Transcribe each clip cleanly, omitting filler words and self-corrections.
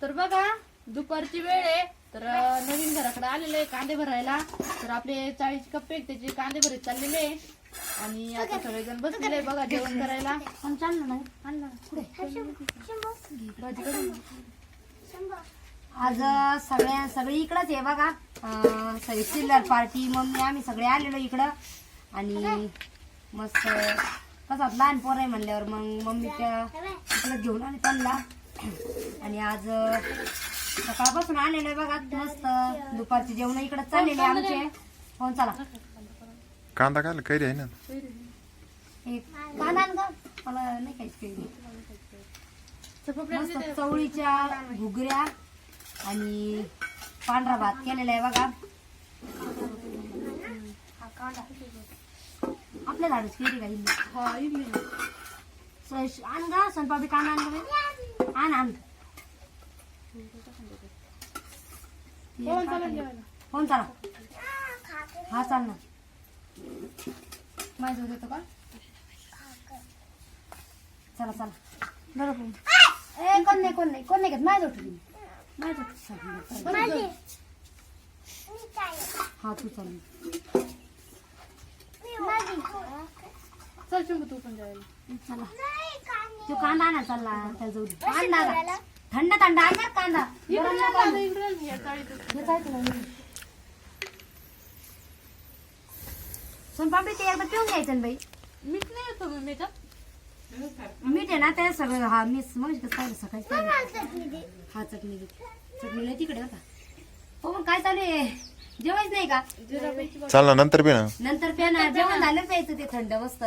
तर बघा दुपारची वेळ आहे, तर नवीन घराकडे आलेले कांदे भरायला. तर आपले 40 कप्पे त्याचे कांदे भरीत चाललेले आहे आणि आता सगळेजण बसलेले बघा जेवण करायला. पण चाललं नाही आज सगळी इकडंच आहे बघा. चिल्लर पार्टी मम्मी आम्ही सगळे आलेलो इकडं आणि मस्त कसा लहान पोर आहे म्हणल्यावर मग मम्मी त्या इकडे घेऊन आले त्यांना. आणि आज सकाळपासून आलेलो आहे बघा मस्त दुपारचे जेवण इकडे चाललेले आमचे. हो चला कांदा काय कैरी आहे ना कांदा मला नाही खायची मस्त चवळीच्या घुगऱ्या आणि पांढरा भात केलेला आहे बघा. आपल्या झाडच केली का आण गा स्वयंपाकी कांदा आण आण फोन चला हा चाल ना माझं देतो का चला चला बरोबर कोण नाही घेत माझं हा तू चाल चल शंभू तू पण जायला चला तो कांदा आणा चालला त्याला जाऊ दे कांदा थंड थंड आहे ना कांदा सोनपापडी ते एकदा पिऊन घ्यायचं ना बाई. मीठ नाही येतो मग मीठ मीठ आहे ना ते सगळं हा मीस मग काय सकाळी हा चटणी नाही तिकडे होता. हो मग काय चालू आहे जेवायच नाही का चाल ना नंतर बी ना नंतर प्या ना जेवण झालं प्यायचं ते थंड मस्त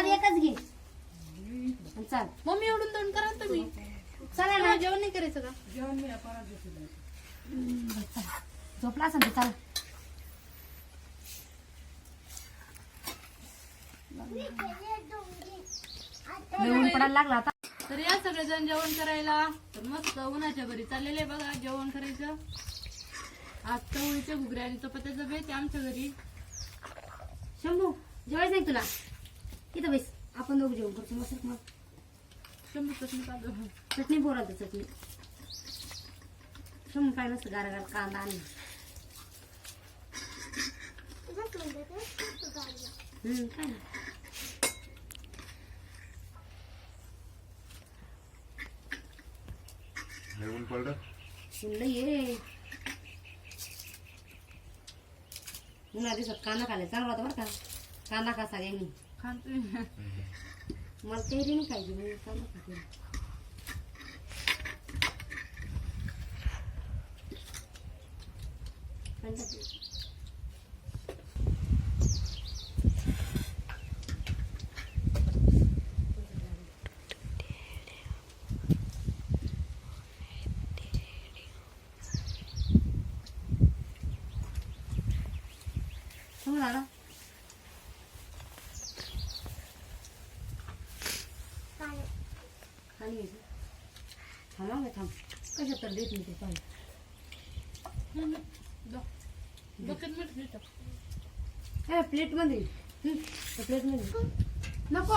एकच घे चाल मम्मी एवढून दोन करा ना तुम्ही. चला ना जेवण नाही करायचं का? झोपला असं चाल ऊन पडायला लागला आता. तर या सगळेजण जेवण करायला. तर मस्त उन्हाच्या घरी चाललेले बघा जेवण करायचं. आज चवळीचे घुगऱ्या आणि चपात्याचं बेत आहे आमच्या घरी. शंभू जेवायच नाही तुला इथं बैस आपण दोघं जेवण करतो मस्त. मग शंभू चटणी पाहिजे चटणी बोलायचं चटणी शंभू काय नसतं गारा गार कांदा आणि काय ना ऊन पडलं सुनलं ये उन्हा दिवसात कांदा खायला चांगला होता बरं का. कांदा कसा यांनी खातो मला कैरी नाही खायची मी कांदा खाते. झालं खाली घ्यायचं थांबा थांब कशा तर देत नाही ते पाणी बकेट मीठ घेतो काय प्लेट मध्ये प्लेट मध्ये नको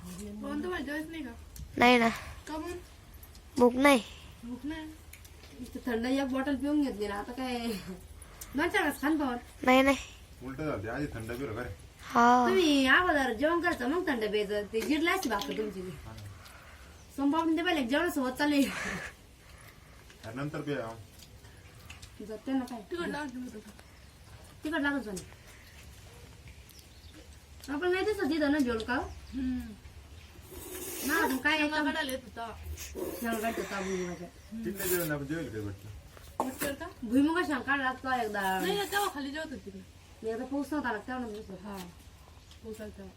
कोणतं भाजी जेवायच नाही का? नाही ना, का मग? भूक नाही. भूक नाही. इथं थंड एक बॉटल पिऊन घेतली ना आता काय दोन चार घास खान पाहून. नाही नाही. उलट झालं आधी थंड पिलं का रे? हा तुम्ही अगोदर जेवण करायचं मग थंड प्यायचं ते जिरला असते भाकर तुमची सोमपापडी ते पहिले जेवण सोबत चालले आणि नंतर पे जाते ना काय तिखट लागत नव्हतं. तिकट लागत झालं आपण नाही तसं तिथं ना जेवण का ना आपण काय शेंगा काढायला येत होता. शेंगा काढतो का भुईमुगाच्या किती जेवण आपण जेवेल काय वाटतं? वाटतं का? भुईमुगा शेंगा काढला का एकदा नाही ना, तेव्हा खाली जेवत होती तिकडे. मी एकदा पोच नव्हता आला तेव्हा नव्हतं. हा पोचायला तेव्हा.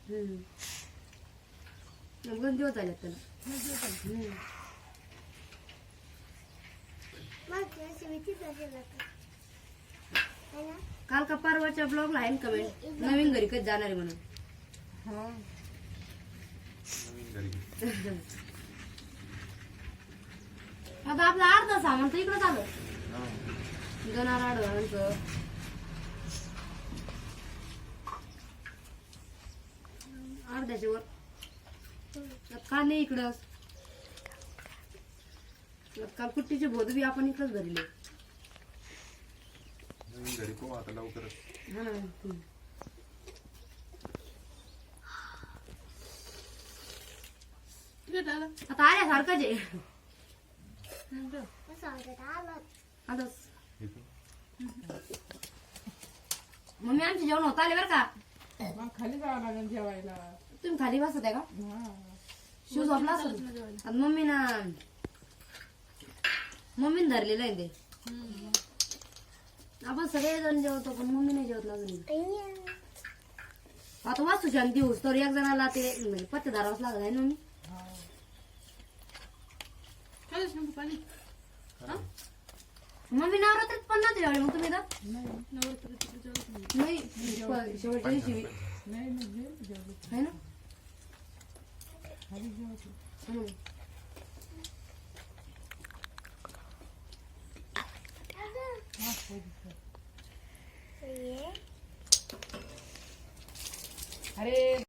मग दोन दिवस झाले त्याला नाही जेवत आली. काल का परवाच्या ब्लॉगला आहे ना कमेंट नवीन घरी कधी जाणार आहे म्हणून हा. नवीन घरी आता आपलं अर्धा सामान तर इकडं आलं हा. जनावर आडवांचं अर्ध्याच्या वर का नाही इकडं काल कुट्टीचे बोध बी आपण इकडंच भरले नवीन घरी पाहू आता लवकरच. हा ना तिखट आलं. आता आल्यासारखंच आहे नंतर. आताच इथून. मम्मी आमचे जेवण होत आले बरं का मग खाली जावं लागेल जेवायला. तुम्ही खाली बसत आहे का हा. शूज आपला असेल आता मम्मीनं धरलेलं आहे ते आपण सगळेजण जेवतो पण मम्मी नाही जेवत लागली आता वाचू शांती होस तर एक जणाला ते म्हणजे पत्ते धरावंच लागत आहे ना मम्मी खाली शंभू पाणी. मम्मी नवरात्रीत पण नव्हते जेवले मग तुम्ही तर नवरात्र तिकडे जेवत नाही. नाही शेवटच्या दिवशी बी. नाही जेवली. है ना खाली जेवत. हम्म. अरे